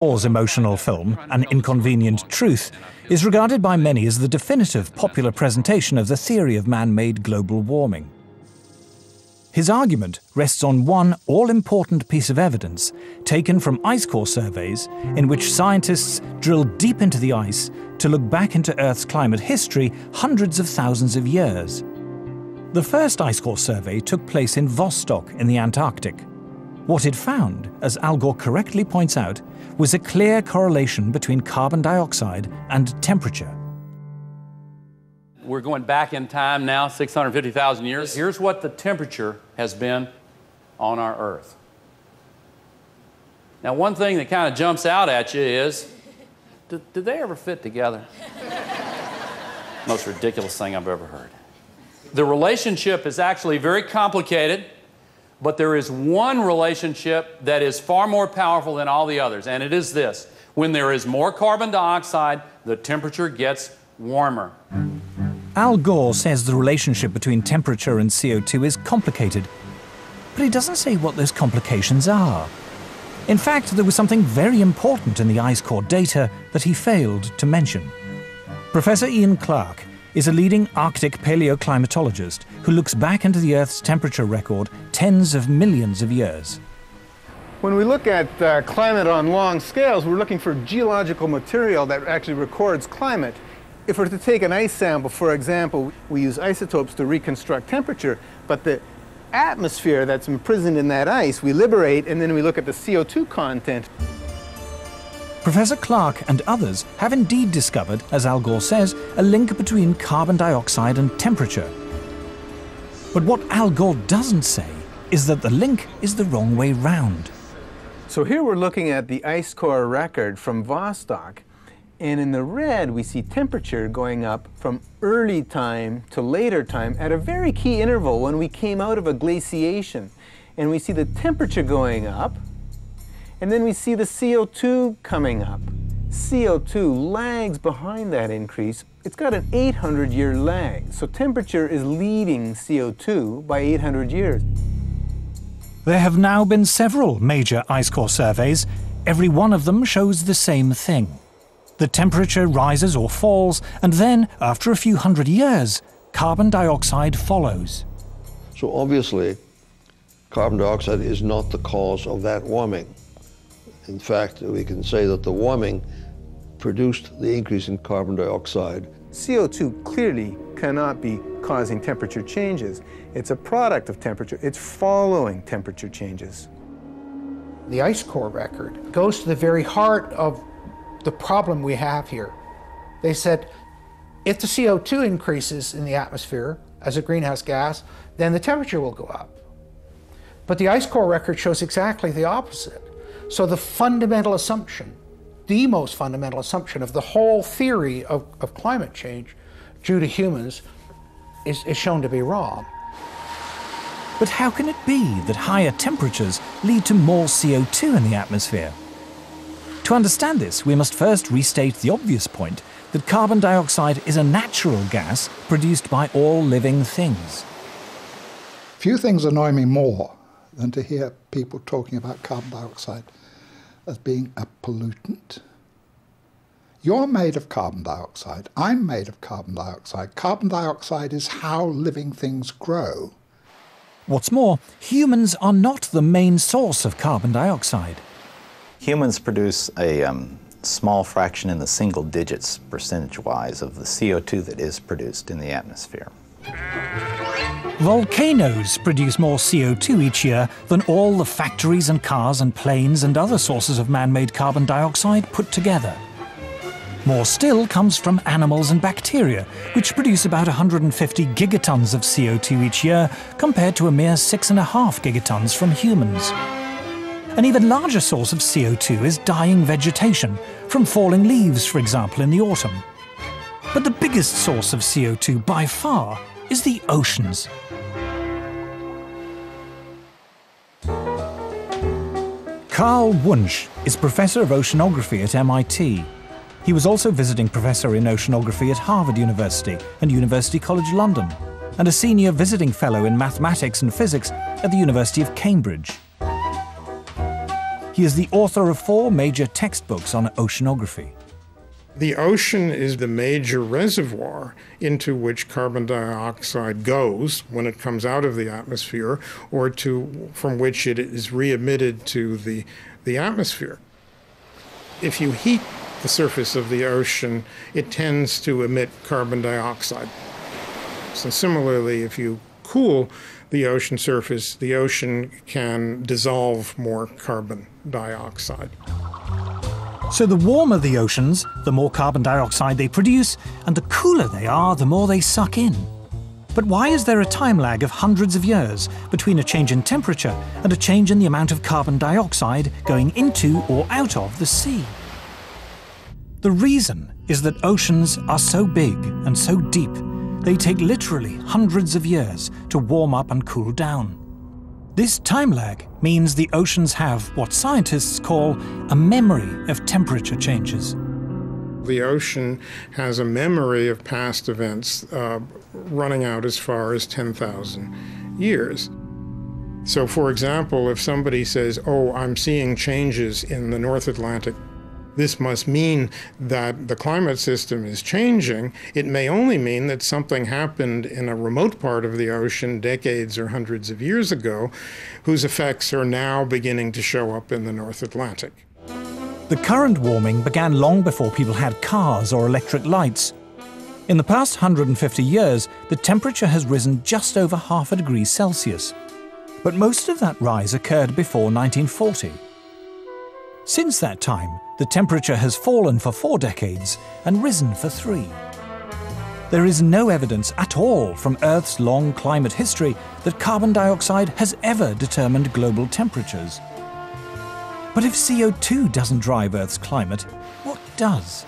Gore's emotional film, An Inconvenient Truth, is regarded by many as the definitive popular presentation of the theory of man-made global warming. His argument rests on one all-important piece of evidence taken from ice core surveys in which scientists drilled deep into the ice to look back into Earth's climate history hundreds of thousands of years. The first ice core survey took place in Vostok in the Antarctic. What it found, as Al Gore correctly points out, was a clear correlation between carbon dioxide and temperature. We're going back in time now, 650,000 years. Here's what the temperature has been on our Earth. Now, one thing that kind of jumps out at you is, did they ever fit together? Most ridiculous thing I've ever heard. The relationship is actually very complicated, but there is one relationship that is far more powerful than all the others, and it is this. When there is more carbon dioxide, the temperature gets warmer. Al Gore says the relationship between temperature and CO2 is complicated, but he doesn't say what those complications are. In fact, there was something very important in the ice core data that he failed to mention. Professor Ian Clark is a leading Arctic paleoclimatologist who looks back into the Earth's temperature record tens of millions of years. When we look at climate on long scales, we're looking for geological material that actually records climate. If we're to take an ice sample, for example, we use isotopes to reconstruct temperature, but the atmosphere that's imprisoned in that ice, we liberate, and then we look at the CO2 content. Professor Clark and others have indeed discovered, as Al Gore says, a link between carbon dioxide and temperature. But what Al Gore doesn't say is that the link is the wrong way round. So here we're looking at the ice core record from Vostok, and in the red we see temperature going up from early time to later time at a very key interval when we came out of a glaciation. And we see the temperature going up, and then we see the CO2 coming up. CO2 lags behind that increase. It's got an 800-year lag, so temperature is leading CO2 by 800 years. There have now been several major ice core surveys. Every one of them shows the same thing. The temperature rises or falls, and then, after a few hundred years, carbon dioxide follows. So obviously, carbon dioxide is not the cause of that warming. In fact, we can say that the warming produced the increase in carbon dioxide. CO2 clearly cannot be causing temperature changes. It's a product of temperature. It's following temperature changes. The ice core record goes to the very heart of the problem we have here. They said, if the CO2 increases in the atmosphere as a greenhouse gas, then the temperature will go up. But the ice core record shows exactly the opposite. So the fundamental assumption, the most fundamental assumption of the whole theory of climate change due to humans is shown to be wrong. But how can it be that higher temperatures lead to more CO2 in the atmosphere? To understand this, we must first restate the obvious point that carbon dioxide is a natural gas produced by all living things. Few things annoy me more than to hear people talking about carbon dioxide as being a pollutant. You're made of carbon dioxide. I'm made of carbon dioxide. Carbon dioxide is how living things grow. What's more, humans are not the main source of carbon dioxide. Humans produce a small fraction in the single digits percentage-wise of the CO2 that is produced in the atmosphere. Volcanoes produce more CO2 each year than all the factories and cars and planes and other sources of man-made carbon dioxide put together. More still comes from animals and bacteria, which produce about 150 gigatons of CO2 each year, compared to a mere 6.5 gigatons from humans. An even larger source of CO2 is dying vegetation, from falling leaves, for example, in the autumn. But the biggest source of CO2 by far is the oceans. Carl Wunsch is Professor of Oceanography at MIT. He was also visiting professor in oceanography at Harvard University and University College London, and a senior visiting fellow in mathematics and physics at the University of Cambridge. He is the author of 4 major textbooks on oceanography. The ocean is the major reservoir into which carbon dioxide goes when it comes out of the atmosphere, or from which it is re-emitted to the atmosphere. If you heat the surface of the ocean, it tends to emit carbon dioxide. So similarly, if you cool the ocean surface, the ocean can dissolve more carbon dioxide. So the warmer the oceans, the more carbon dioxide they produce, and the cooler they are, the more they suck in. But why is there a time lag of hundreds of years between a change in temperature and a change in the amount of carbon dioxide going into or out of the sea? The reason is that oceans are so big and so deep, they take literally hundreds of years to warm up and cool down. This time lag means the oceans have what scientists call a memory of temperature changes. The ocean has a memory of past events running out as far as 10,000 years. So, for example, if somebody says, "Oh, I'm seeing changes in the North Atlantic," this must mean that the climate system is changing. It may only mean that something happened in a remote part of the ocean decades or hundreds of years ago, whose effects are now beginning to show up in the North Atlantic. The current warming began long before people had cars or electric lights. In the past 150 years, the temperature has risen just over ½ degree Celsius. But most of that rise occurred before 1940. Since that time, the temperature has fallen for 4 decades and risen for 3. There is no evidence at all from Earth's long climate history that carbon dioxide has ever determined global temperatures. But if CO2 doesn't drive Earth's climate, what does?